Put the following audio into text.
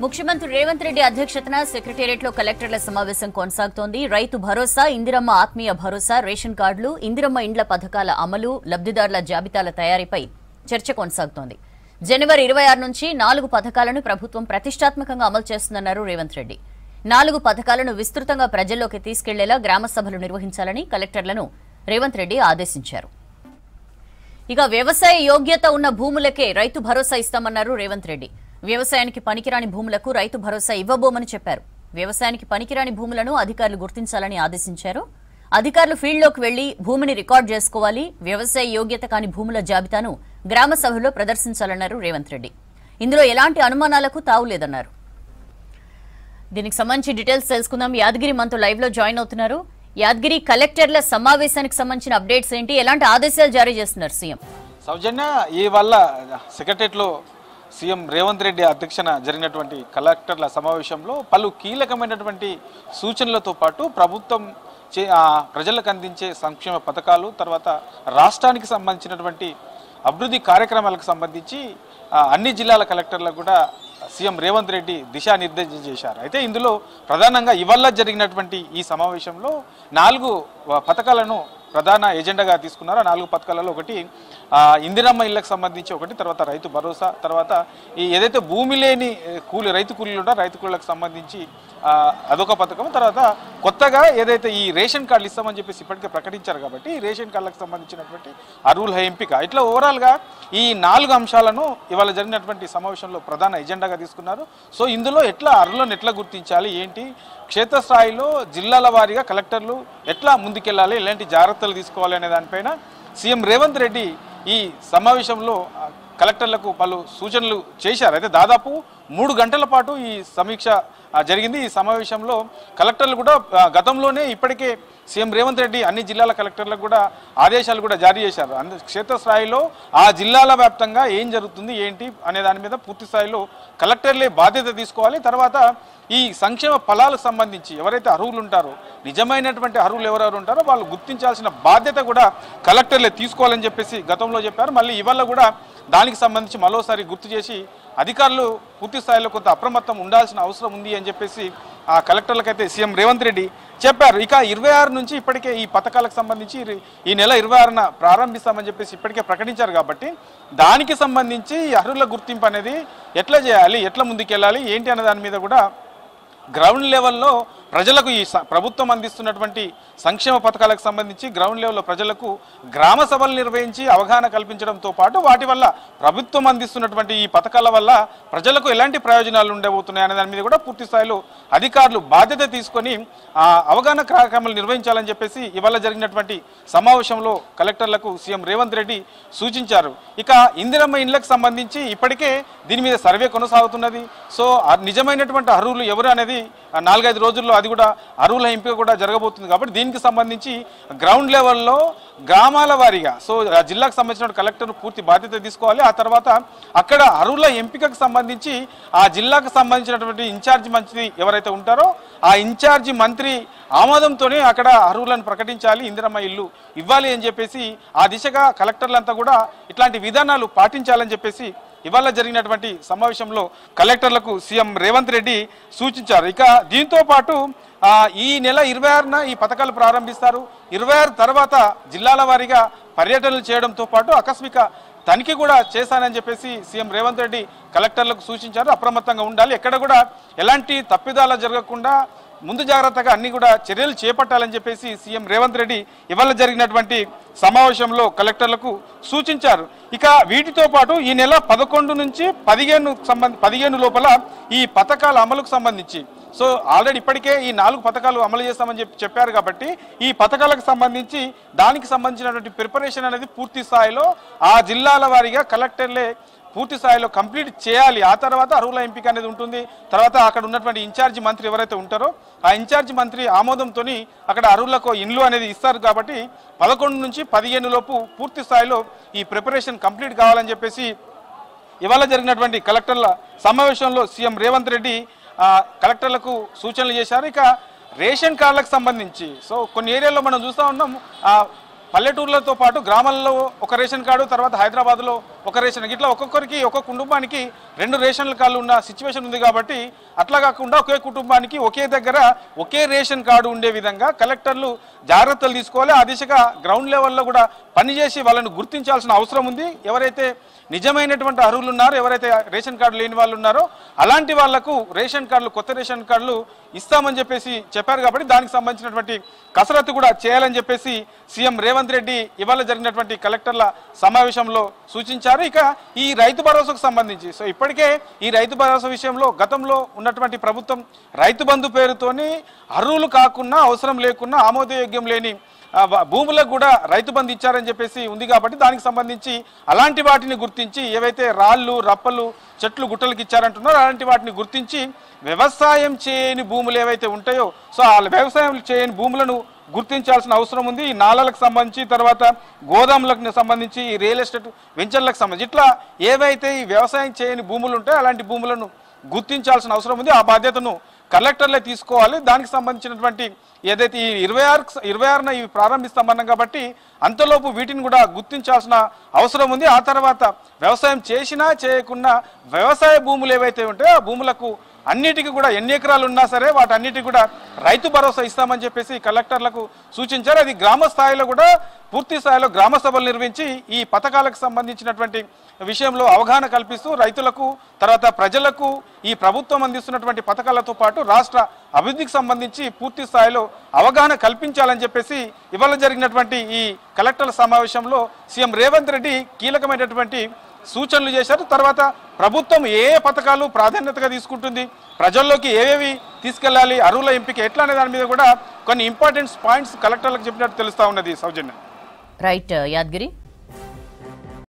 ముఖ్యమంత్రి రేవంత్ రెడ్డి అధ్యక్షతన సెక్రటేరియట్లో కలెక్టర్ల సమావేశం కొనసాగుతోంది. రైతు భరోసా, ఇందిరమ్మ ఆత్మీయ భరోసా, రేషన్ కార్డులు, ఇందిరమ్మ ఇండ్ల పథకాల అమలు, లబ్ధిదారుల జాబితాల తయారీపై చర్చ కొనసాగుతోంది. జనవరి 26 నుంచి 4 పథకాలను ప్రభుత్వం ప్రతిష్టాత్మకంగా అమలు చేస్తుందన్నారు రేవంత్ రెడ్డి. 4 పథకాలను విస్తృతంగా ప్రజల్లోకి తీసుకెళ్లేలా గ్రామ సభలు నిర్వహించాలని కలెక్టర్లను రేవంత్ రెడ్డి ఆదేశించారు. ఇక వ్యవసాయ యోగ్యత ఉన్న భూములకే రైతు భరోసా ఇస్తామన్నారు రేవంత్ రెడ్డి. వ్యవసాయానికి పనికిరాని భూములకు రైతు భరోసా ఇవ్వబోమని చెప్పారు. వ్యవసాయానికి పనికిరాని భూములను అధికారులు గుర్తించాలని ఆదేశించారు. అధికారులు ఫీల్డ్లోకి వెళ్లి భూమిని రికార్డు చేసుకోవాలి. వ్యవసాయ యోగ్యత కాని భూముల జాబితాను గ్రామ సభలో ప్రదర్శించాలన్నారు రేవంత్ రెడ్డి. ఇందులో ఎలాంటి అనుమానాలకు తావులేదన్నారు. దీనికి సంబంధించి డీటెయిల్స్ తెలుసుకుందాం. యాదగిరి మనతో లైవ్ లో జాయిన్ అవుతున్నారు. యాదగిరి, కలెక్టర్ల సమావేశానికి సంబంధించిన అప్డేట్స్ ఏంటి? ఎలాంటి ఆదేశాలు జారీ చేస్తున్నారు సీఎం? సౌజన్య, ఈ వల్ల సెక్రటరియట్లో సీఎం రేవంత్ రెడ్డి అధ్యక్షన జరిగినటువంటి కలెక్టర్ల సమావేశంలో పలు కీలకమైనటువంటి సూచనలతో పాటు ప్రభుత్వం ప్రజలకు అందించే సంక్షేమ పథకాలు, తర్వాత రాష్ట్రానికి సంబంధించినటువంటి అభివృద్ధి కార్యక్రమాలకు సంబంధించి అన్ని జిల్లాల కలెక్టర్లకు కూడా సీఎం రేవంత్ రెడ్డి దిశానిర్దేశం చేశారు. అయితే ఇందులో ప్రధానంగా ఇవాళ జరిగినటువంటి ఈ సమావేశంలో 4 పథకాలను ప్రధాన ఎజెండాగా తీసుకున్నారు. 4 పథకాలలో ఒకటి ఇందిరమ్మ ఇళ్లకు సంబంధించి ఒకటి, తర్వాత రైతు భరోసా, తర్వాత ఈ ఏదైతే భూమి లేని రైతు కూలీలు ఉంటారో రైతు కూలీలకు సంబంధించి అదొక పథకం, తర్వాత కొత్తగా ఏదైతే ఈ రేషన్ కార్డులు ఇస్తామని చెప్పేసి ఇప్పటికే ప్రకటించారు కాబట్టి ఈ రేషన్ కార్డులకు సంబంధించినటువంటి అర్హుల ఎంపిక, ఇట్లా ఓవరాల్గా ఈ 4 అంశాలను ఇవాళ జరిగినటువంటి సమావేశంలో ప్రధాన ఎజెండాగా తీసుకున్నారు. సో ఇందులో అర్హులను ఎట్లా గుర్తించాలి, ఏంటి, క్షేత్రస్థాయిలో జిల్లాల వారీగా కలెక్టర్లు ఎట్లా ముందుకెళ్లాలి, ఎలాంటి జాగ్రత్తలు తీసుకోవాలి అనే దానిపైన సీఎం రేవంత్ రెడ్డి ఈ సమావేశంలో కలెక్టర్లకు పలు సూచనలు చేశారు. అయితే దాదాపు 3 గంటల పాటు ఈ సమీక్ష జరిగింది. ఈ సమావేశంలో కలెక్టర్లు కూడా గతంలోనే ఇప్పటికే సీఎం రేవంత్ రెడ్డి అన్ని జిల్లాల కలెక్టర్లకు కూడా ఆదేశాలు కూడా జారీ చేశారు. క్షేత్రస్థాయిలో ఆ జిల్లాల వ్యాప్తంగా ఏం జరుగుతుంది, ఏంటి అనే దాని మీద పూర్తి స్థాయిలో కలెక్టర్లే బాధ్యత తీసుకోవాలి. తర్వాత ఈ సంక్షేమ ఫలాలకు సంబంధించి ఎవరైతే అర్హులు ఉంటారో, నిజమైనటువంటి అర్హులు ఎవరెవరు ఉంటారో వాళ్ళు గుర్తించాల్సిన బాధ్యత కూడా కలెక్టర్లే తీసుకోవాలని చెప్పేసి గతంలో చెప్పారు. మళ్ళీ ఇవాళ కూడా దానికి సంబంధించి మరోసారి గుర్తు చేసి అధికారులు పూర్తి స్థాయిలో కొంత అప్రమత్తం ఉండాల్సిన అవసరం ఉంది అని చెప్పేసి ఆ కలెక్టర్లకైతే సీఎం రేవంత్ రెడ్డి చెప్పారు. ఇక 26 నుంచి ఇప్పటికే ఈ పథకాలకు సంబంధించి ఈ నెల 26న ప్రారంభిస్తామని చెప్పేసి ఇప్పటికే ప్రకటించారు కాబట్టి దానికి సంబంధించి అర్హుల గుర్తింపు అనేది ఎట్లా చేయాలి, ఎట్లా ముందుకెళ్ళాలి, ఏంటి అనే దాని మీద కూడా గ్రౌండ్ లెవెల్లో ప్రజలకు ఈ ప్రభుత్వం అందిస్తున్నటువంటి సంక్షేమ పథకాలకు సంబంధించి గ్రౌండ్ లెవెల్లో ప్రజలకు గ్రామ సభలు నిర్వహించి అవగాహన కల్పించడంతో పాటు వాటి వల్ల ప్రభుత్వం అందిస్తున్నటువంటి ఈ పథకాల వల్ల ప్రజలకు ఎలాంటి ప్రయోజనాలు ఉండబోతున్నాయి అనే దాని మీద కూడా పూర్తి స్థాయిలో అధికారులు బాధ్యత తీసుకొని అవగాహన కార్యక్రమాలు నిర్వహించాలని చెప్పేసి ఇవాళ జరిగినటువంటి సమావేశంలో కలెక్టర్లకు సీఎం రేవంత్ రెడ్డి సూచించారు. ఇక ఇందిరమ్మ ఇండ్లకు సంబంధించి ఇప్పటికే దీని మీద సర్వే కొనసాగుతున్నది. సో నిజమైనటువంటి అర్హులు ఎవరు అనేది 4-5 రోజుల్లో అది కూడా అర్హుల ఎంపిక కూడా జరగబోతుంది కాబట్టి దీనికి సంబంధించి గ్రౌండ్ లెవెల్లో గ్రామాల వారీగా సో ఆ జిల్లాకు సంబంధించిన కలెక్టర్ పూర్తి బాధ్యత తీసుకోవాలి. ఆ తర్వాత అక్కడ అర్హుల ఎంపికకు సంబంధించి ఆ జిల్లాకు సంబంధించినటువంటి ఇన్ఛార్జి మంత్రి ఎవరైతే ఉంటారో ఆ ఇన్ఛార్జి మంత్రి ఆమోదంతోనే అక్కడ అర్హులను ప్రకటించాలి, ఇందిరమ్మ ఇల్లు ఇవ్వాలి అని చెప్పేసి ఆ దిశగా కలెక్టర్లంతా కూడా ఇట్లాంటి విధానాలు పాటించాలని చెప్పేసి ఇవాళ జరిగినటువంటి సమావేశంలో కలెక్టర్లకు సీఎం రేవంత్ రెడ్డి సూచించారు. ఇక దీంతో పాటు ఈ నెల 26న ఈ పథకాలు ప్రారంభిస్తారు. 26 తర్వాత జిల్లాల వారీగా పర్యటనలు చేయడంతో పాటు ఆకస్మిక తనిఖీ కూడా చేశానని చెప్పేసి సీఎం రేవంత్ రెడ్డి కలెక్టర్లకు సూచించారు. అప్రమత్తంగా ఉండాలి, ఎక్కడ కూడా ఎలాంటి తప్పిదాలు జరగకుండా ముందు జాగ్రత్తగా అన్ని కూడా చర్యలు చేపట్టాలని చెప్పేసి సీఎం రేవంత్ రెడ్డి ఇవాళ జరిగినటువంటి సమావేశంలో కలెక్టర్లకు సూచించారు. ఇక వీటితో పాటు ఈ నెల 11 నుంచి 15 లోపల ఈ పథకాల అమలుకు సంబంధించి సో ఆల్రెడీ ఇప్పటికే ఈ 4 పథకాలు అమలు చేస్తామని చెప్పారు కాబట్టి ఈ పథకాలకు సంబంధించి దానికి సంబంధించినటువంటి ప్రిపరేషన్ అనేది పూర్తి స్థాయిలో ఆ జిల్లాల వారీగా కలెక్టర్లే పూర్తి స్థాయిలో కంప్లీట్ చేయాలి. ఆ తర్వాత అర్హుల ఎంపిక అనేది ఉంటుంది. తర్వాత అక్కడ ఉన్నటువంటి ఇన్ఛార్జి మంత్రి ఎవరైతే ఉంటారో ఆ ఇన్ఛార్జి మంత్రి ఆమోదంతో అక్కడ అర్హులకు ఇండ్లు అనేది ఇస్తారు కాబట్టి 11 నుంచి 15 లోపు పూర్తి స్థాయిలో ఈ ప్రిపరేషన్ కంప్లీట్ కావాలని చెప్పేసి ఇవాళ జరిగినటువంటి కలెక్టర్ల సమావేశంలో సీఎం రేవంత్ రెడ్డి కలెక్టర్లకు సూచనలు చేశారు. ఇక రేషన్ కార్డులకు సంబంధించి సో కొన్ని ఏరియాల్లో మనం చూస్తూ ఉన్నాం పల్లెటూర్లతో పాటు గ్రామాల్లో ఒక రేషన్ కార్డు, తర్వాత హైదరాబాద్లో ఒక రేషన్, ఇట్లా ఒక్కొక్కరికి ఒక్కొక్క కుటుంబానికి 2 రేషన్ కార్డులు ఉన్న సిచ్యువేషన్ ఉంది. కాబట్టి అట్లా కాకుండా ఒకే కుటుంబానికి ఒకే దగ్గర ఒకే రేషన్ కార్డు ఉండే విధంగా కలెక్టర్లు జాగ్రత్తలు తీసుకోవాలి. ఆ దిశగా గ్రౌండ్ లెవెల్లో కూడా పనిచేసి వాళ్ళని గుర్తించాల్సిన అవసరం ఉంది. ఎవరైతే నిజమైనటువంటి అర్హులు ఉన్నారో, ఎవరైతే రేషన్ కార్డు లేని వాళ్ళు ఉన్నారో అలాంటి వాళ్లకు రేషన్ కార్డులు, కొత్త రేషన్ కార్డులు ఇస్తామని చెప్పేసి చెప్పారు. కాబట్టి దానికి సంబంధించినటువంటి కసరత్తు కూడా చేయాలని చెప్పేసి సీఎం రేవంత్ రెడ్డి ఇవాళ జరిగినటువంటి కలెక్టర్ల సమావేశంలో సూచించారు. ఇక ఈ రైతు భరోసాకు సంబంధించి ఇప్పటికే ఈ రైతు భరోసా విషయంలో గతంలో ఉన్నటువంటి ప్రభుత్వం రైతు బంధు పేరుతోని అర్హులు కాకుండా, అవసరం లేకున్నా, ఆమోదయోగ్యం లేని భూములకు కూడా రైతు బంధు ఇచ్చారని చెప్పేసి ఉంది. కాబట్టి దానికి సంబంధించి అలాంటి వాటిని గుర్తించి, ఏవైతే రాళ్ళు, రప్పలు, చెట్లు, గుట్టలకు ఇచ్చారంటున్నారో అలాంటి వాటిని గుర్తించి వ్యవసాయం చేయని భూములు ఏవైతే ఉంటాయో ఆ వ్యవసాయం చేయని భూములను గుర్తించాల్సిన అవసరం ఉంది. ఈ నాళాలకు సంబంధించి, తర్వాత గోదాములకు సంబంధించి, రియల్ ఎస్టేట్ వెంచర్లకు సంబంధించి ఇట్లా ఏవైతే ఈ వ్యవసాయం చేయని భూములు ఉంటాయో అలాంటి భూములను గుర్తించాల్సిన అవసరం ఉంది. ఆ బాధ్యతను కలెక్టర్లే తీసుకోవాలి. దానికి సంబంధించినటువంటి ఏదైతే ఈ 26న ఇవి ప్రారంభిస్తామన్నాం కాబట్టి అంతలోపు వీటిని కూడా గుర్తించాల్సిన అవసరం ఉంది. ఆ తర్వాత వ్యవసాయం చేసినా చేయకున్నా వ్యవసాయ భూములు ఏవైతే ఉంటాయో ఆ భూములకు అన్నిటికీ కూడా ఎన్ని ఎకరాలు ఉన్నా సరే వాటన్నిటికీ కూడా రైతు భరోసా ఇస్తామని చెప్పేసి కలెక్టర్లకు సూచించారు. అది గ్రామ స్థాయిలో కూడా పూర్తి స్థాయిలో గ్రామ సభలు నిర్వహించి ఈ పథకాలకు సంబంధించినటువంటి విషయంలో అవగాహన కల్పిస్తూ రైతులకు, తర్వాత ప్రజలకు ఈ ప్రభుత్వం అందిస్తున్నటువంటి పథకాలతో పాటు రాష్ట్ర అభివృద్ధికి సంబంధించి పూర్తి స్థాయిలో అవగాహన కల్పించాలని చెప్పేసి ఇవాళ జరిగినటువంటి ఈ కలెక్టర్ల సమావేశంలో సీఎం రేవంత్ రెడ్డి కీలకమైనటువంటి సూచనలు చేశారు. తర్వాత ప్రభుత్వం ఏ పథకాలు ప్రాధాన్యతగా తీసుకుంటుంది, ప్రజల్లోకి ఏవేవి తీసుకెళ్లాలి, అర్హుల ఎంపిక ఎట్లా అనే దాని మీద కూడా కొన్ని ఇంపార్టెంట్ పాయింట్స్ కలెక్టర్లకు చెప్పినట్టు తెలుస్తా ఉన్నది. సౌజన్య. రైట్ యాద్గిరి.